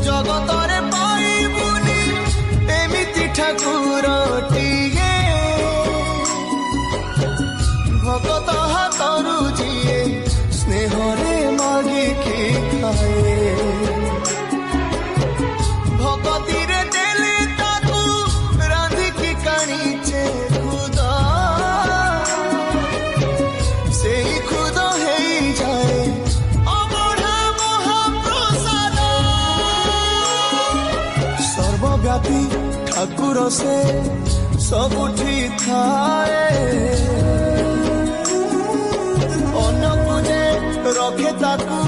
जगतरे पाइबुनी एमिति ठाकुरटिए भगत हातरू जिए स्नेहरे मागिकी खाए भगती रे देले ताकू रांधिकी काणीचे खुद से खुद हे जाए अबढ़ा महाप्रसाद सर्वव्यापी ठाकुर से सबुठी थाए अन्न पूजे रखे ताकू